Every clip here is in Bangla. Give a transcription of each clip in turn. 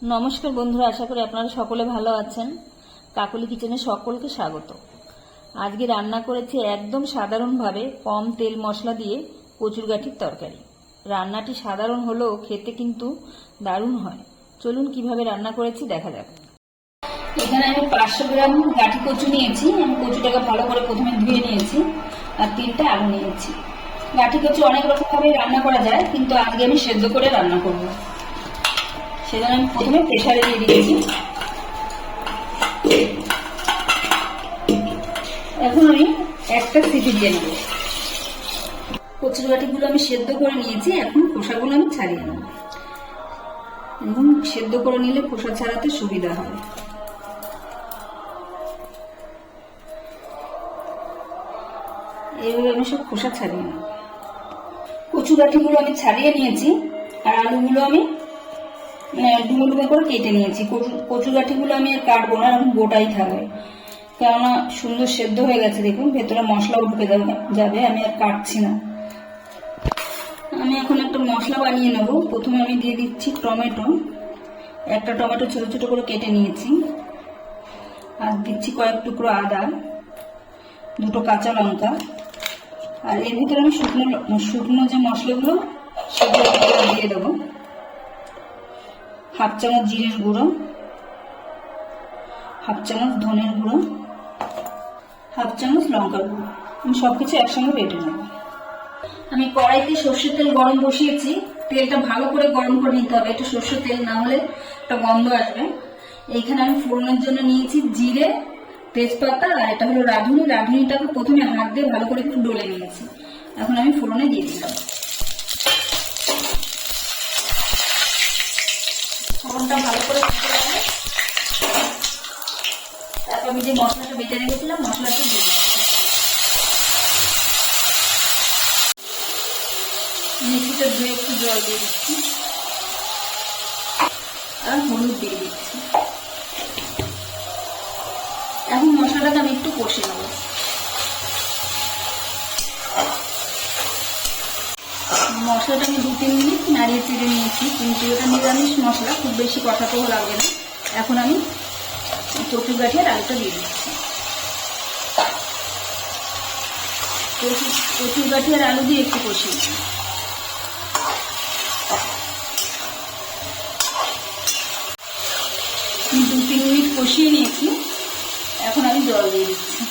নমস্কার বন্ধুরা, আশা করি আপনারা সকলে ভালো আছেন। কাকলি কিচেনে সকলকে স্বাগত। আজকে রান্না করেছি একদম সাধারণভাবে কম তেল মশলা দিয়ে কচুর গাঠির তরকারি। রান্নাটি সাধারণ হলেও খেতে কিন্তু দারুণ হয়। চলুন কিভাবে রান্না করেছি দেখা যাক। এখানে আমি 500 গ্রাম গাঠি কচু নিয়েছি। আমি কচুটাকে ভালো করে প্রথমে ধুয়ে নিয়েছি আর 3টে আলু নিয়েছি। গাঠি কচু অনেক রকমভাবে রান্না করা যায়, কিন্তু আজকে আমি সেদ্ধ করে রান্না করব। সেজন্য আমি প্রথমে প্রেসারে দিয়ে দিয়েছি। এখন আমি একটা সিটি দিয়ে নেব। কচুর গাঠিগুলো আমি সেদ্ধ করে নিয়েছি, এখন খোসাগুলো আমি ছাড়িয়ে নেব। এবং সেদ্ধ করে নিলে খোসা ছাড়াতে সুবিধা হয়। এইভাবে আমি সব খোসা ছাড়িয়ে নেব। কচু গাঠিগুলো আমি ছাড়িয়ে নিয়েছি আর আলুগুলো আমি ডুমো ডুমো করে কেটে নিয়েছি। কচু গাঠিগুলো আমি আর কাটবো না, এখন গোটাই থাকবে, কেননা সুন্দর সেদ্ধ হয়ে গেছে। দেখুন ভেতরে মশলাও ঢুকে যাবে, আমি আর কাটছি না। আমি এখন একটা মশলা বানিয়ে নেব। প্রথমে আমি দিয়ে দিচ্ছি টমেটো। একটা টমেটো ছোট ছোট করে কেটে নিয়েছি। আর দিচ্ছি কয়েক টুকরো আদা, 2টো কাঁচা লঙ্কা। আর এর ভিতরে আমি শুকনো যে মশলাগুলো সেগুলো দিয়ে দেবো। 1/2 চামচ জিরের গুঁড়ো, 1/2 চামচ ধনের গুঁড়ো, 1/2 চামচ লঙ্কার গুঁড়ো। আমি সবকিছু একসঙ্গে বেটে নেব। আমি কড়াইতে সর্ষের তেল গরম বসিয়েছি। তেলটা ভালো করে গরম করে নিতে হবে, এটা সর্ষের তেল, না হলে একটা গন্ধ আসবে। এইখানে আমি ফোড়নের জন্য নিয়েছি জিরে, তেজপাতা, আর এটা হলো রাঁধুনি। রাঁধুনিটাকে প্রথমে হাত দিয়ে ভালো করে একটু ডলে নিয়েছি। এখন আমি ফোড়নে দিয়ে দিলাম। ফোড়নটা ভালো করে ফুটে যাবে, তারপর আমি যে মশলাটা বেটে রেখেছিলাম মশলাটা দিয়ে দিচ্ছি। মিক্সিটা ধুয়ে একটু জল দিয়ে দিচ্ছি আর হলুদ দিয়ে দিচ্ছি। এখন মশলাটাকে আমি একটু কষে নেব। মশলাটা আমি 2-3 মিনিট নাড়িয়ে চেড়ে নিয়েছি, কিন্তু এটা নিরামিষ মশলা, খুব বেশি কষাতেও লাগবে না। এখন আমি কচুর গাঠি আর আলুটা দিয়ে দিচ্ছি। কচুর গাঠি আর আলু দিয়ে একটু কষিয়ে নিচ্ছি। 2-3 মিনিট কষিয়ে নিয়েছি। এখন আমি জল দিয়ে দিচ্ছি।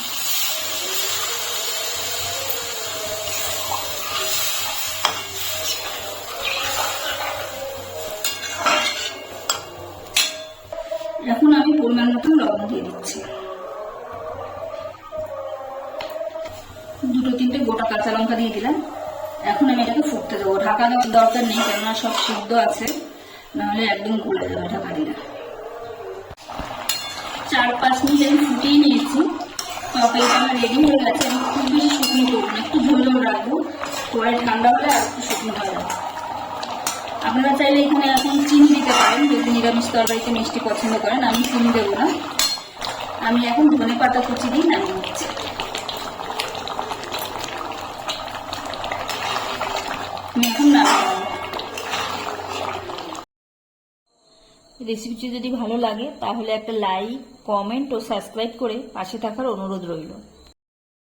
এখন আমি পরিমাণ মতো লবণ দিয়ে দিচ্ছি। 2-3টে গোটা কাঁচা লঙ্কা দিয়ে দিলাম। এখন আমি এটাকে ফুটতে দেবো। ঢাকা দেওয়ার দরকার নেই, কেননা সব সিদ্ধ আছে, নাহলে একদম গলে যাবে ঢাকা দিলে। 4-5 মিনিট আমি ফুটিয়ে নিয়েছি। তরকারিটা আমার রেডি হয়ে গেছে। আমি খুব বেশি শুকনো করবো না, একটু ঝোল ঝোল রাখবো, পরে ঠান্ডা হলে আর একটু শুকনো হয়ে যাবে। আপনারা চাইলে এখানে এখন চিনি দিতে পারেন, যদি নিরামিষ তরকারিতে মিষ্টি পছন্দ করেন। আমি চিনি দেবো না। আমি এখন ধনে পাতা কুচি দিয়ে নামিয়ে নিচ্ছি। আমি এখন নামিয়ে নেব। রেসিপিটি যদি ভালো লাগে তাহলে একটা লাইক, কমেন্ট ও সাবস্ক্রাইব করে পাশে থাকার অনুরোধ রইল।